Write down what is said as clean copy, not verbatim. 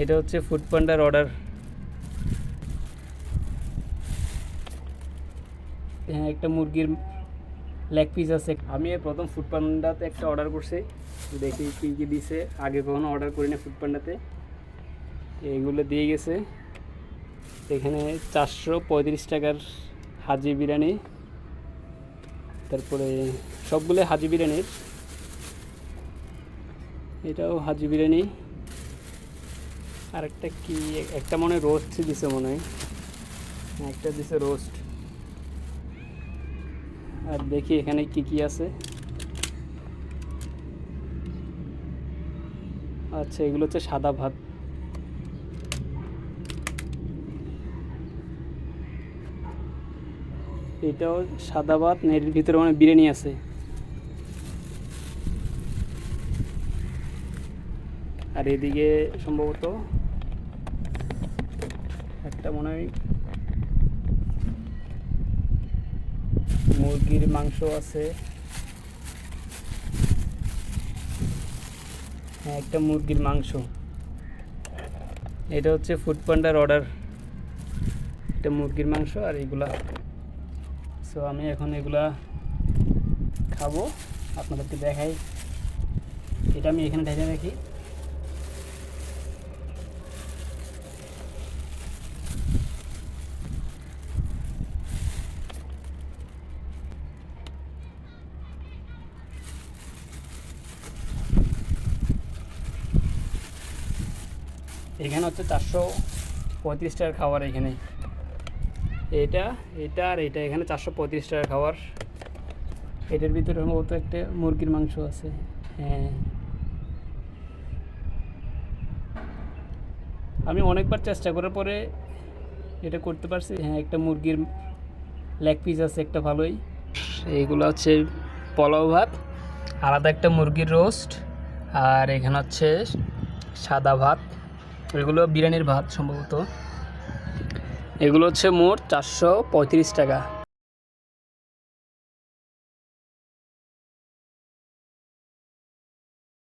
এটা হচ্ছে food পান্ডার order. হ্যাঁ, একটা মুরগির লেগ পিস আছে। আমি প্রথম ফুড পান্ডাতে একটা অর্ডার করছি, দেখি কী কী দিছে। আগে কখনো অর্ডার করি না ফুড পান্ডাতে, এইগুলো দিয়ে গেছে। এখানে 435 টাকার হাজি বিরিয়ানি, তারপরে সবগুলো হাজি বিরিয়ানির। এটাও হাজি বিরিয়ানি। আর একটা কি, একটা মনে হয় রোস্ট দিছে, মনে হয় একটা দিছে রোস্ট। আর দেখি এখানে কি কি আছে। আচ্ছা, এগুলো হচ্ছে সাদা ভাত। এটাও সাদা ভাত, এর ভিতরে মানে বিরিয়ানি আছে। আর এদিকে সম্ভবত একটা মনে হয় মুরগির মাংস আছে। হ্যাঁ, একটা মুরগির মাংস। এটা হচ্ছে ফুড পান্ডার অর্ডার। এটা মুরগির মাংস আর এগুলা। সো আমি এখন এগুলা খাবো, আপনাদেরকে দেখাই। এটা আমি এখানে ঢেলে রাখি। এখানে হচ্ছে 435 টাকার খাবার। এখানে এটা এটা আর এটা, এখানে 435 টাকার খাবার। এটার ভিতরে সম্ভবত একটা মুরগির মাংস আছে। হ্যাঁ, আমি অনেকবার চেষ্টা করার পরে এটা করতে পারছি। হ্যাঁ, একটা মুরগির লেগ পিস আছে একটা ভালোই। এইগুলো হচ্ছে পোলাও ভাত, আলাদা একটা মুরগির রোস্ট, আর এখানে হচ্ছে সাদা ভাত। এগুলো বিরিয়ানির ভাত সম্ভবত। এগুলো হচ্ছে মোট 435 টাকা।